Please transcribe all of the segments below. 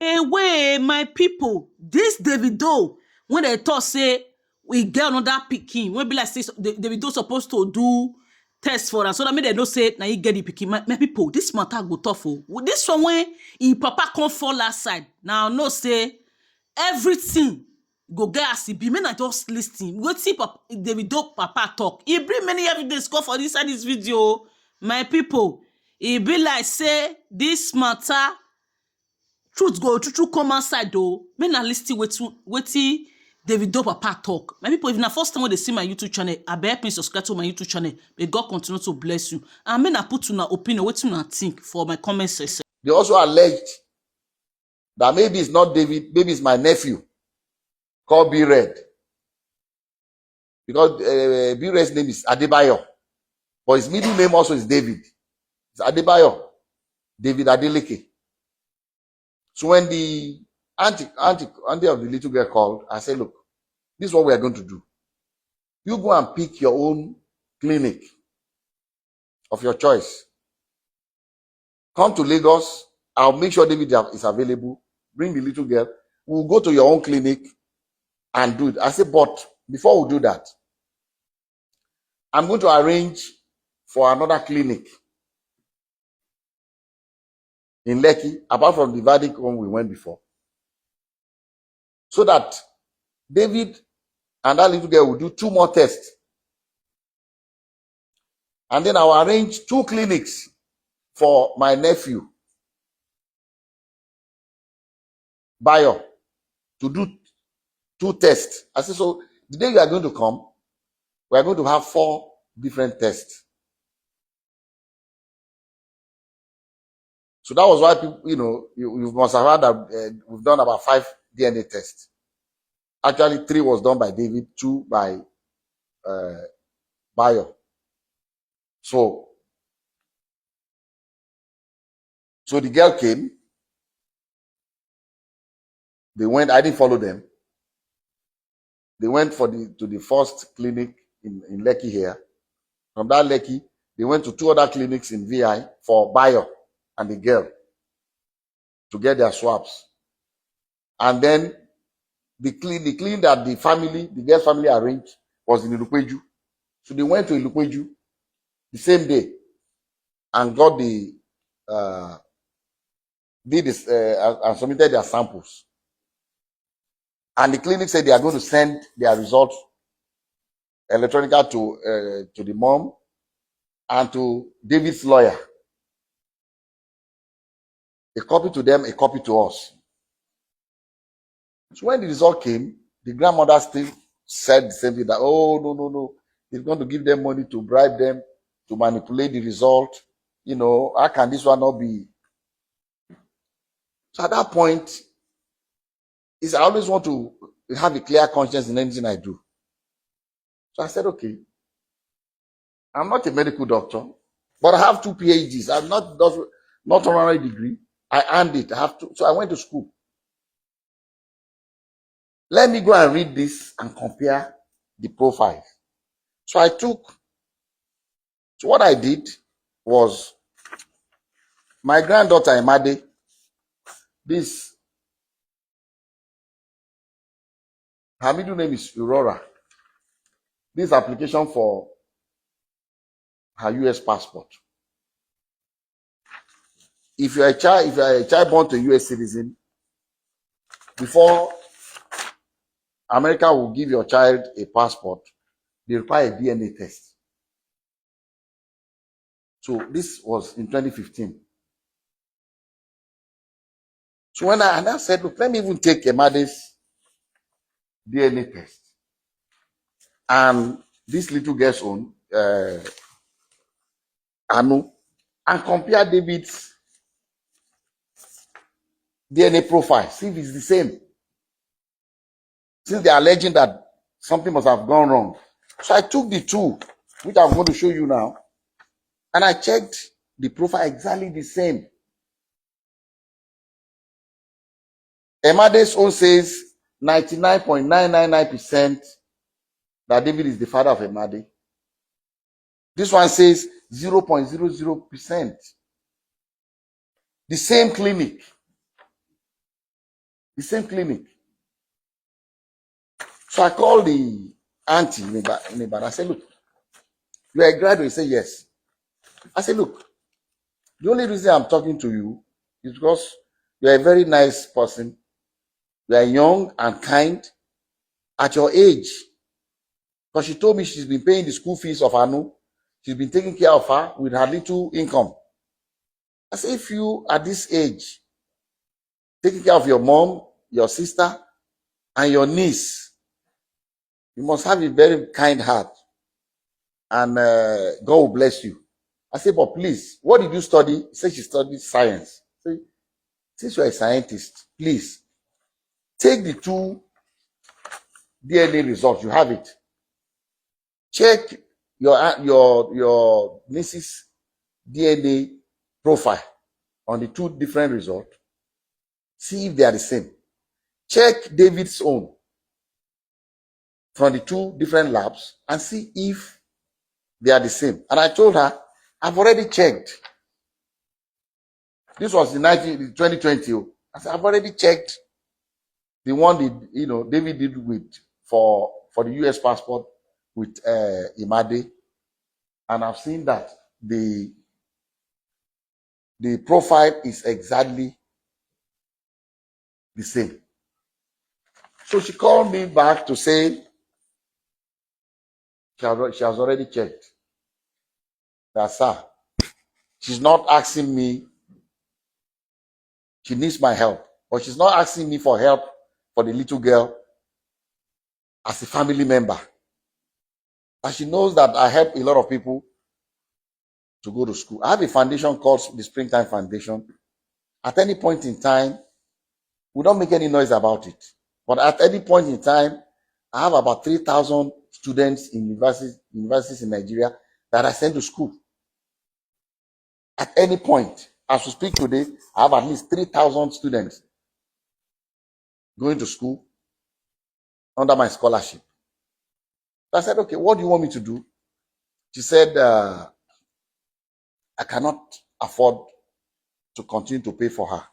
Away, my people. This Davido, when they talk say we get another pikin, when be like say Davido supposed to do test for us, so that mean they don't say now you get the pikin. My people, this matter go tough. Oh. This one when he papa come fall outside. Now no say everything go get as e be. Make I just listen. Wetin Davido papa talk. He bring many evidence come for inside this video. My people, e be like say this matter truth go true come outside though. Make na lis ten wetin Davido papa talk. My people, if na first time when they see my YouTube channel, abeg help me subscribe to my YouTube channel. May God continue to bless you. And make na put una opinion, wetin una think for my comment section. They also alleged that maybe it's not David, maybe it's my nephew called B Red. Because B Red's name is Adebayo. But his middle name also is David. It's Adebayo. David Adeleke. So when the auntie of the little girl called, I said, look, this is what we are going to do. You go and pick your own clinic of your choice. Come to Lagos. I'll make sure David is available. Bring the little girl. We'll go to your own clinic and do it. I said, but before we do that, I'm going to arrange for another clinic in Lekki, apart from the verdict one we went before. So that David and that little girl will do 2 more tests. And then I'll arrange 2 clinics for my nephew, Bayo, to do 2 tests. I said, so the day you are going to come, we are going to have 4 different tests. So that was why people, you must have heard that we've done about 5 DNA tests. Actually, 3 was done by David, 2 by Bayo. So the girl came. They went. I didn't follow them. They went to the first clinic in Lekki here. From that Lekki, they went to 2 other clinics in VI for Bayo and the girl to get their swabs. And then the clinic that the girl's family arranged was in Ilukweju. So they went to Ilukweju the same day and got and submitted their samples. And the clinic said they are going to send their results electronically to the mom and to David's lawyer. A copy to them, a copy to us. So when the result came, the grandmother still said the same thing, that, oh, no. He's going to give them money to bribe them to manipulate the result. How can this one not be? So at that point, I always want to have a clear conscience in anything I do. So I said, okay, I'm not a medical doctor, but I have 2 PhDs. I'm not honorary degree. I earned it. So I went to school. Let me go and read this and compare the profiles. So what I did was, my granddaughter Emade, her middle name is Aurora. This application for her US passport. If you are a child born to a US citizen, before America will give your child a passport, they require a DNA test. So this was in 2015. So when I said, look, let me even take Emade's DNA test and this little girl's own, Anu, and compare David's DNA profile, see if it's the same. Since they are alleging that something must have gone wrong. So I took the 2, which I'm going to show you now, and I checked the profile exactly the same. Emade's own says 99.999% that David is the father of Emade. This one says 0.00%. The same clinic. The same clinic. So I called the auntie in Ibadan. I said, look, you are a graduate. He said, yes. I said, look, the only reason I'm talking to you is because you are a very nice person. You are young and kind at your age. Because she told me she's been paying the school fees of Anu. She's been taking care of her with her little income. I said, if you at this age, taking care of your mom, your sister, and your niece, you must have a very kind heart. And God will bless you. I said, but please, what did you study? She said she studied science. I said, since you're a scientist, please take the 2 DNA results. You have it. Check your niece's DNA profile on the 2 different results. See if they are the same. Check David's own from the 2 different labs and see if they are the same. And I told her, I've already checked. This was in 2020. I said, I've already checked the one David did with for the US passport with Imade, and I've seen that the profile is exactly the same. So she called me back to say she has already checked. That, sir, she's not asking me, she needs my help, but she's not asking me for help for the little girl as a family member. And she knows that I help a lot of people to go to school. I have a foundation called the Springtime Foundation. At any point in time, we don't make any noise about it. But at any point in time, I have about 3,000 students in universities in Nigeria that I send to school. At any point, as we speak today, I have at least 3,000 students going to school under my scholarship. So I said, okay, what do you want me to do? She said, I cannot afford to continue to pay for her.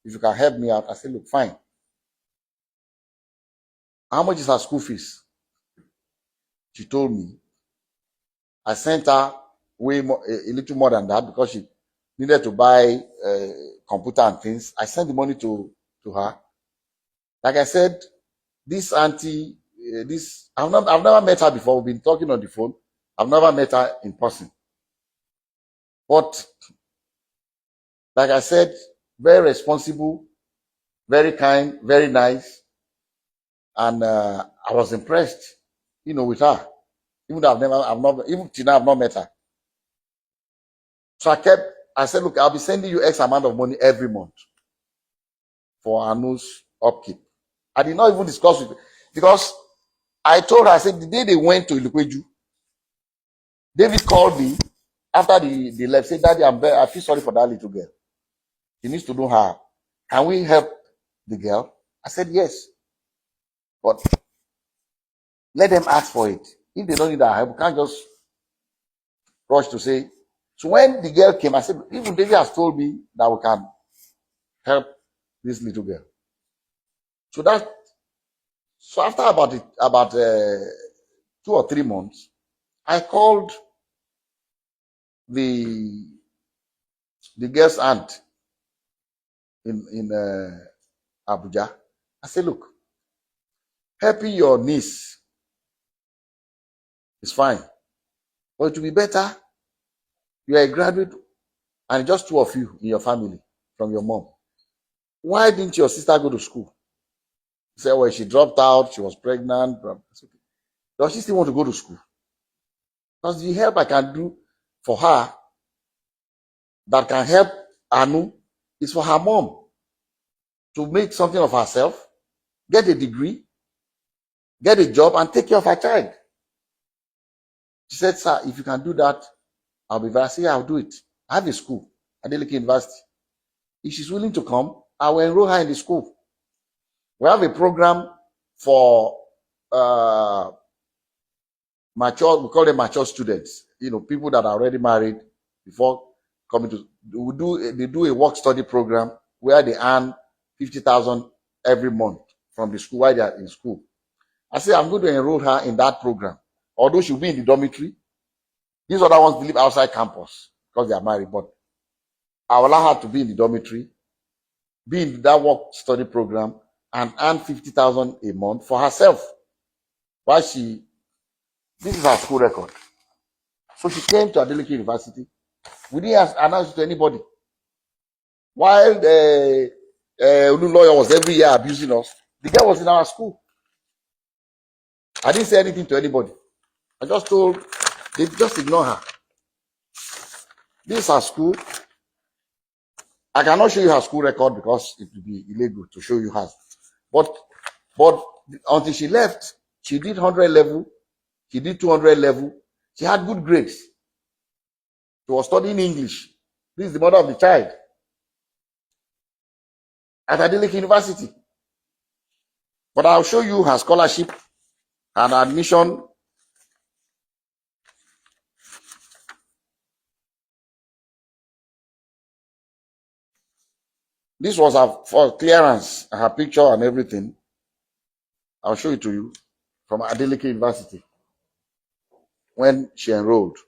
If you can help me out. I said, look, fine. How much is her school fees? She told me. I sent her way more, a little more than that, because she needed to buy computer and things. I sent the money to her. Like I said, this auntie, I've never met her before. We've been talking on the phone. I've never met her in person. But like I said, very responsible, very kind, very nice, and I was impressed, with her. Even though even till now I've not met her. So I said, look, I'll be sending you X amount of money every month for Anu's upkeep. I did not even discuss with, because I told her, I said, the day they went to Ilukweju, David called me after they left, said, Daddy, I feel sorry for that little girl. She needs to know her. Can we help the girl? I said, yes. But let them ask for it. If they don't need our help, we can't just rush to say. So when the girl came, I said, even David has told me that we can help this little girl. So after about 2 or 3 months, I called the girl's aunt in Abuja. I said, look, helping your niece is fine, but it will be better. You are a graduate, and just 2 of you in your family from your mom. Why didn't your sister go to school? She said, well, she dropped out, she was pregnant. Does she still want to go to school? Because the help I can do for her that can help Anu is for her mom to make something of herself, get a degree, get a job, and take care of her child. She said, sir, if you can do that, I'll be very happy. I'll do it. I have a school at Adeleke University. If she's willing to come, I will enroll her in the school. We have a program for mature, we call them mature students, people that are already married before coming to, they do a work study program where they earn 50,000 every month from the school while they are in school. I say, I'm going to enroll her in that program. Although she'll be in the dormitory, these other ones live outside campus because they are married. But I will allow her to be in the dormitory, be in that work study program, and earn 50,000 a month for herself. While this is her school record. So she came to Adeleke University. We didn't announce it to anybody. While the Olu lawyer was every year abusing us, the girl was in our school. I didn't say anything to anybody. I just told, they just ignore her. This is her school. I cannot show you her school record because it would be illegal to show you hers. But until she left, she did 100 level, she did 200 level. She had good grades. She was studying English. This is the mother of the child at Adeleke University. But I'll show you her scholarship and admission. This was her for clearance, her picture and everything. I'll show it to you from Adeleke University when she enrolled.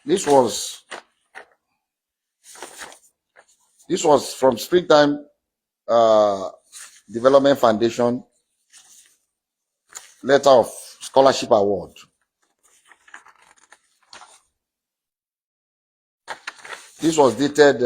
This was from Springtime Development Foundation letter of scholarship award. This was dated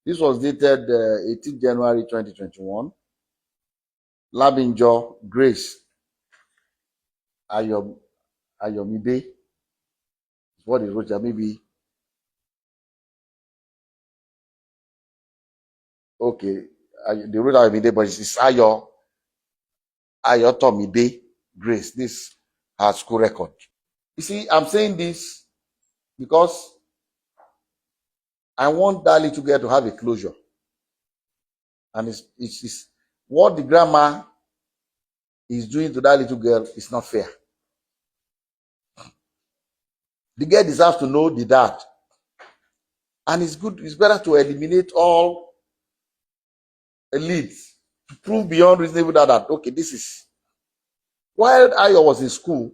this was dated 18 January 2021. Labinjo Grace Ayomide is what is wrote here. Maybe okay. They wrote Ayomide, but it's Ayotomide Grace. This her school record. You see, I'm saying this because I want that little girl to have a closure. And it's what the grandma is doing to that little girl is not fair. The girl deserves to know the dad. And it's better to eliminate all leads to prove beyond reasonable doubt that, okay, this is. While Ayo was in school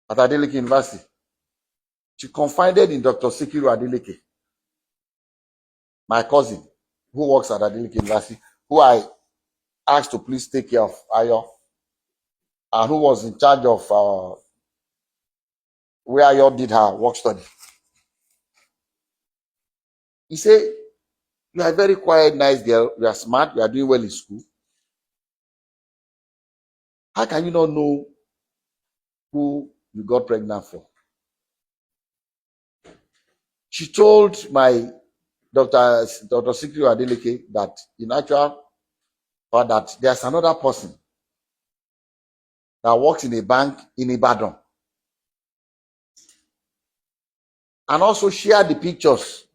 at Adeleke University, she confided in Dr. Sikiru Adeleke, my cousin, who works at Adeleke University, who I asked to please take care of Ayo, and who was in charge of where Ayo did her work study. He said, you are a very quiet, nice girl. You are smart. You are doing well in school. How can you not know who you got pregnant for? She told my Dr. Sikiru Adeleke that in actual fact that there's another person that works in a bank in Ibadan. And also share the pictures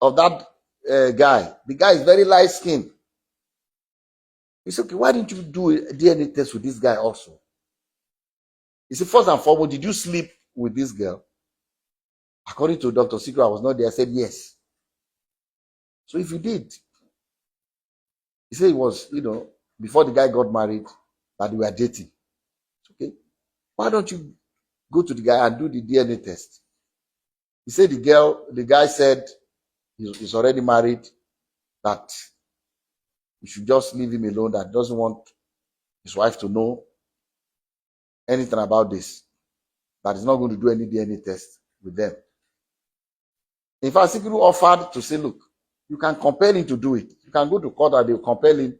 of that guy. The guy is very light skinned. He said, okay, why didn't you do a DNA test with this guy also? He said, first and foremost, did you sleep with this girl? According to Dr. Sikiru, I was not there. I said, yes. So if you did, he said it was, before the guy got married, that they were dating. Okay. Why don't you go to the guy and do the DNA test? He said the guy said he's already married, that you should just leave him alone, that doesn't want his wife to know anything about this, that he's not going to do any DNA test with them. In fact, Sikiru offered to say, look, you can compel him to do it. You can go to court and they'll compel him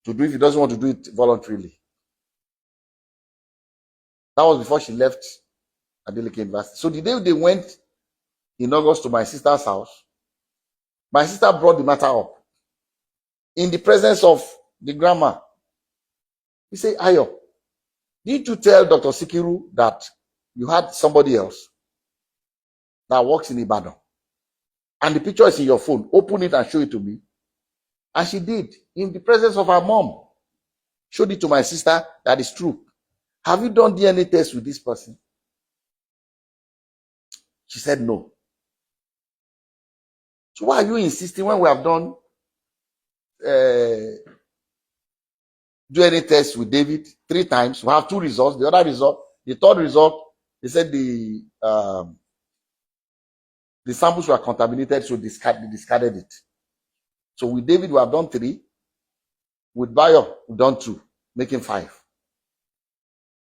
to do it if he doesn't want to do it voluntarily. That was before she left Adeleke University. So the day they went in August to my sister's house, my sister brought the matter up in the presence of the grandma. He said, Ayo, did you tell Dr. Sikiru that you had somebody else that works in Ibadan, and the picture is in your phone. Open it and show it to me. And she did, in the presence of her mom. Showed it to my sister. That is true. Have you done DNA test with this person? She said no. So why are you insisting when we have done DNA test with David 3 times? We have 2 results. The other result, the third result, they said the samples were contaminated, so they discarded it. So with David, we have done 3. With Bayo, we've done 2, making 5.